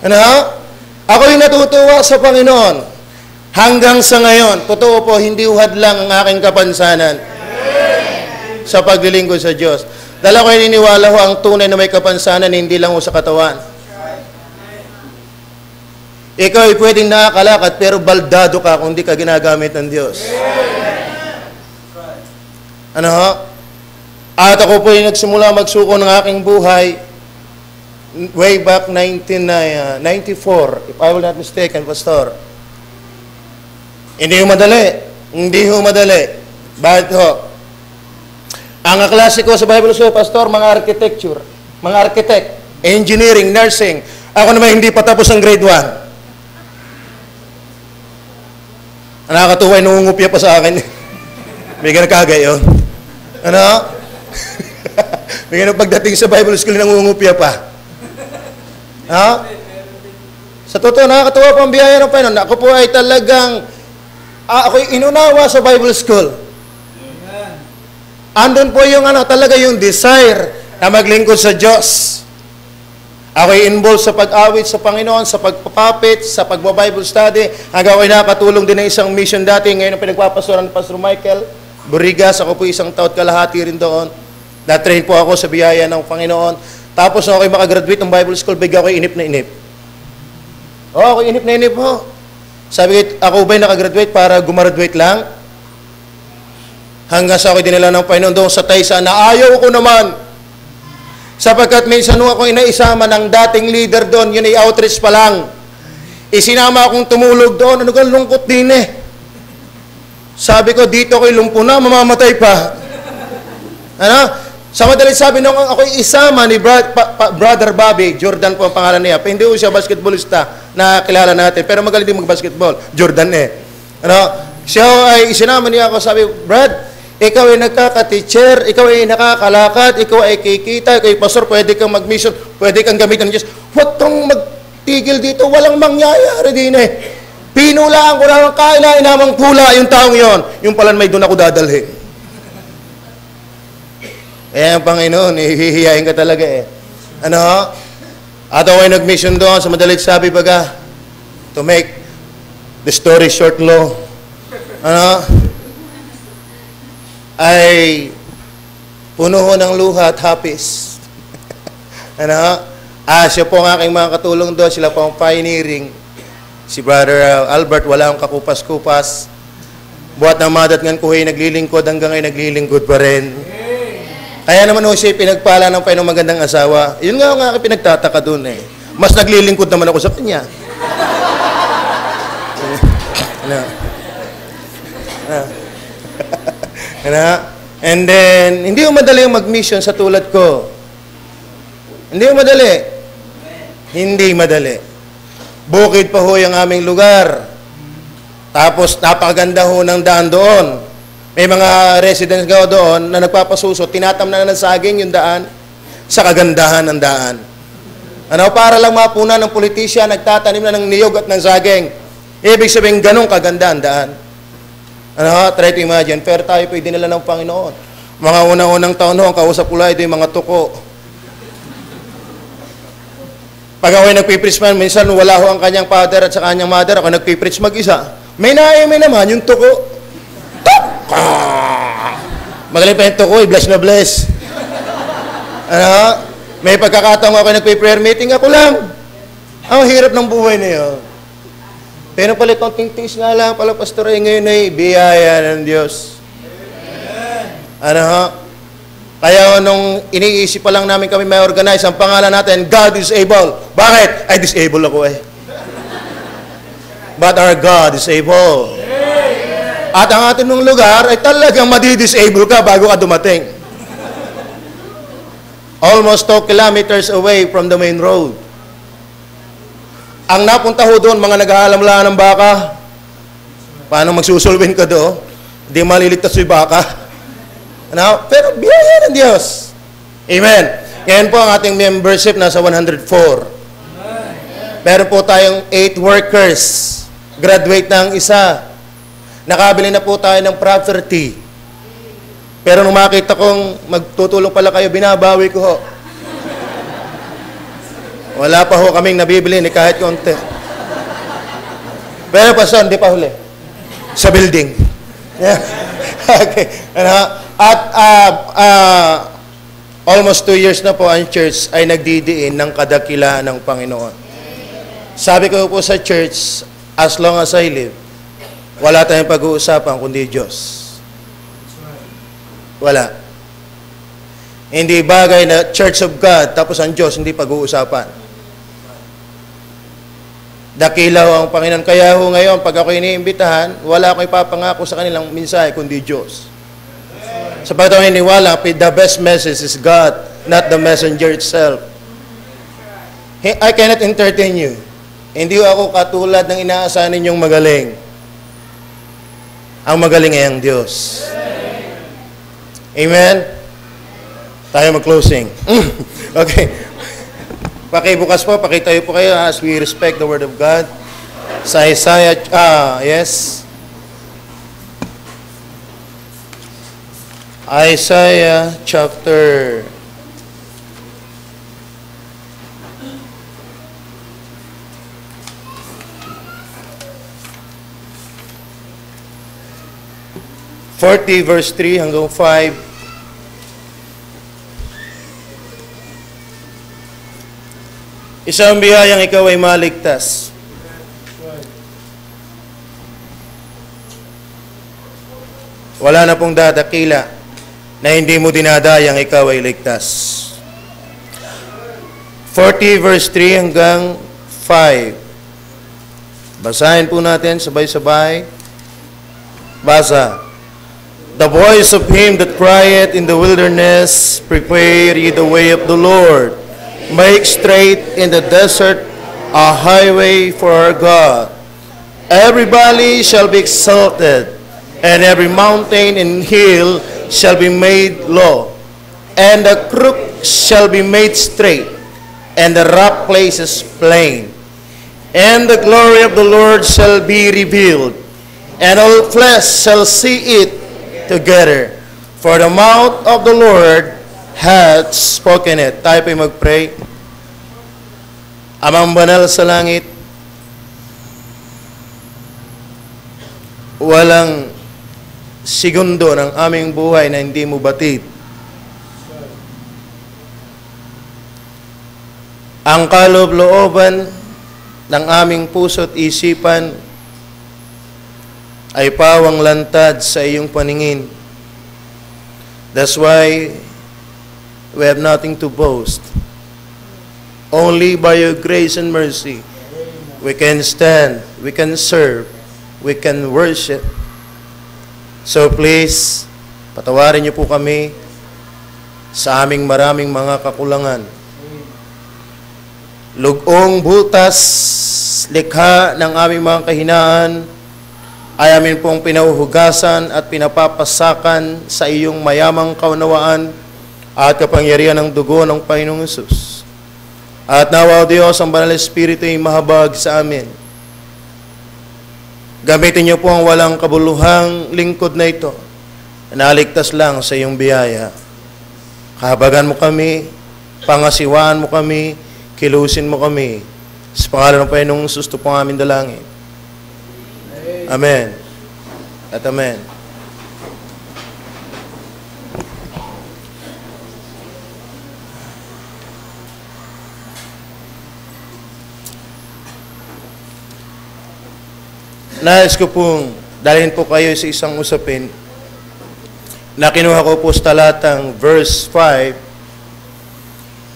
Ano? Ako'y natutuwa sa Panginoon. Hanggang sa ngayon, totoo po, hindi uhad lang ang aking kapansanan sa paglilingkod sa Diyos. Dahil ako'y niniwala ho ang tunay na may kapansanan, hindi lang ho sa katawan. Ikaw ay pwedeng nakakalakad, pero baldado ka kung hindi ka ginagamit ng Diyos. Ano ho? At ako po ay nagsimula magsuko ng aking buhay way back 1994, if I will not mistaken, Pastor. Hindi ho madali. Hindi ho madali. Bakit ho? Ang klase ko sa Bible School, Pastor, mga architecture, mga architect, engineering, nursing. Ako naman hindi pa tapos ang grade 1. Nakakatuwa, nungungupya pa sa akin. May ganakagay yun. Ano? May ganang pagdating sa Bible School, nangungupya pa. Ha? Sa totoo, nakakatuwa po ang biyaya ng Panginoon. Ako po ay talagang, ako'y inunawa sa Bible School. Andun po yung talaga yung desire na maglingkod sa Diyos. Ako'y involved sa pag-awit sa Panginoon, sa pagpapapit, sa pagbabible study. Hanggang ako'y nakatulong din ng isang mission dati. Ngayon ang pinagpapastoran ni Pastor Michael Burigas. Ako po isang taon kalahati rin doon. Na-train po ako sa biyaya ng Panginoon. Tapos nung ako'y makagraduate ng Bible School, bigla ako'y inip na inip. Ako'y inip na inip po. Sabi ko, ako ba'y nakagraduate para gumaraduate lang? Hanggang sa ako'y dinala ng Panginoon doon sa Taysa na ayaw ko naman. Sapagkat minsan nung ako'y naisama ng dating leader doon, yun ay outreach pa lang. Isinama akong tumulog doon, ano kang lungkot din eh. Sabi ko, dito ako'y lumpo na, mamamatay pa. Ano? Sa madalit sabi nung ako'y isama ni Brother Bobby, Jordan po ang pangalan niya. Hindi ko siya basketballista na kilala natin, pero magaling din mag-basketball. Jordan eh. Ano? Siya ay isinama niya ako, sabi, Brad, ikaw ay nagkaka-teacher, ikaw ay nakakalakad, ikaw ay kikita, ikaw ay pastor, pwede kang mag-mission, pwede kang gamitan ng Diyos. Huwag kang magtigil dito, walang mangyayari din eh. Pinulaan ko lang ang kainain namang pula yung taong yon. Yung pala may doon ako dadalhin. Ang Panginoon, hihihiyain ka talaga eh. Ano? At ako ay nag-mission doon sa madalit sabi baga, to make the story short long. Ano? Ay puno ho ng luha at hapis. Ano? Siya po ang aking mga katulong doon. Sila po ang pioneering. Si Brother Albert, wala akong kakupas-kupas. Buhat na madat ngan ko ay naglilingkod hanggang ay naglilingkod pa rin. Kaya naman ho siya pinagpala ng Panginoong magandang asawa. Yun nga ang aking pinagtataka doon eh. Mas naglilingkod naman ako sa kanya. And then, hindi mo madali mag-mission sa tulad ko. Hindi mo madali. Hindi madali. Bukid pa ho yung aming lugar. Tapos, napakaganda ho ng daan doon. May mga residents nga doon na nagpapasuso, tinatamnan ng saging yung daan sa kagandahan ng daan. Ano, para lang mapunan ng politisya, nagtatanim na ng niyog at ng saging. Ibig sabihin, ganun kaganda ang daan. Ano, try to imagine, pero tayo po dinala ng Panginoon. Mga unang-unang taon ho, ang kausap ko lang ito yung mga tuko. Pag ako'y nagpipreach man, minsan wala ho ang kanyang father at sa kanyang mother, ako nagpipreach mag-isa. May naimi naman yung tuko. Magaling pa yung tuko, bless na bless. Ano? May pagkakataong ako nagpe-prayer meeting, ako lang. Ang hirap ng buhay na yun. Pero pala konting tiis nga lang pala, pastor, ngayon ay biyaya ng Diyos. Ano ha? Kaya nung iniisip pa lang namin kami may organize, ang pangalan natin, God is able. Bakit? Ay, disable ako eh. But our God is able. At ang atin ng lugar ay talagang madi-disable ka bago ka dumating. Almost 2 kilometers away from the main road. Ang napunta ho doon, mga naghahalamlaan ng baka. Paano magsusulwin ka doon? Hindi maliligtas yung baka. Ano? Pero biyaya ng Diyos. Amen. Ngayon po ang ating membership nasa 104. Meron po tayong 8 workers. Graduate na ang isa. Nakabili na po tayo ng property. Pero nung makita kong magtutulong pala kayo, binabawi ko ho. Wala pa ho kaming nabibili ni kahit konti. Pero Pastor, hindi pa huli. Sa building. Yeah. Okay. At almost 2 years na po ang church ay nagdidiin ng kadakilaan ng Panginoon. Sabi ko po sa church, as long as I live, wala tayong pag-uusapan kundi Diyos. Wala. Hindi bagay na Church of God, tapos ang Diyos, hindi pag-uusapan. Dakilaw ang Panginoon. Kaya ho ngayon, pag ako iniimbitahan, wala akong ipapangako sa kanilang mensahe, kundi Diyos. Sapagkat ako iniwala, the best message is God, not the messenger itself. I cannot entertain you. Hindi ako katulad ng inaasahan ninyong magaling. Ang magaling ay ang Diyos. Amen? Tayo mag-closing. Okay. Pakibukas po, pakitayo po kayo as we respect the Word of God. Sa Isaiah, yes. Isaiah chapter 40 verse 3 hanggang 5. Isang biyayang ikaw ay maligtas. Wala na pong dadakila na hindi mo dinadayang ikaw ay ligtas. 40 verse 3 hanggang 5. Basahin po natin sabay-sabay. Basa. The voice of him that crieth in the wilderness, prepare ye the way of the Lord. Make straight in the desert a highway for our God. Every valley shall be exalted, and every mountain and hill shall be made low, and the crook shall be made straight, and the rough places plain. And the glory of the Lord shall be revealed, and all flesh shall see it together. For the mouth of the Lord hath spoken it. Tayo po'y mag-pray. Amang banal sa langit, walang segundo ng aming buhay na hindi mo batid. Ang kaloob-looban ng aming puso't isipan ay pawang lantad sa iyong paningin. That's why we have nothing to boast. Only by your grace and mercy we can stand, we can serve, we can worship. So please, patawarin niyo po kami sa aming maraming mga kakulangan. Lugong butas, likha ng aming mga kahinaan, ay amin pong pinauhugasan at pinapapasakan sa iyong mayamang kaunawaan at kapangyarihan ng dugo ng Panginoong Hesus. At nawa, O Diyos, ang Banal na Espiritu ay mahabag sa amin. Gamitin niyo po ang walang kabuluhang lingkod na ito. Naligtas lang sa iyong biyaya. Kahabagan mo kami, pangasiwaan mo kami, kilusin mo kami. Sa pangalan ng Panginoong Hesus, ito po ang aming dalangin. Amen. At amen. Nais ko pong dalhin po kayo sa isang usapin na kinuha ko po sa talatang verse 5.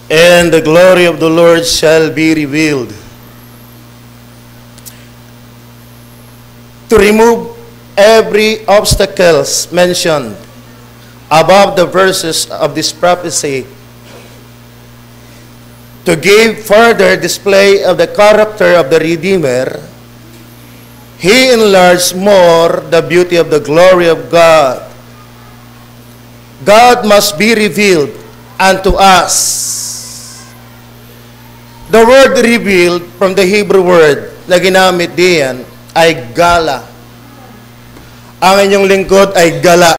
And the glory of the Lord shall be revealed. To remove every obstacles mentioned above the verses of this prophecy, to give further display of the character of the Redeemer, He enlarged more the beauty of the glory of God. God must be revealed unto us. The word revealed from the Hebrew word na ginamit diyan ay gala. Ang inyong lingkod ay gala.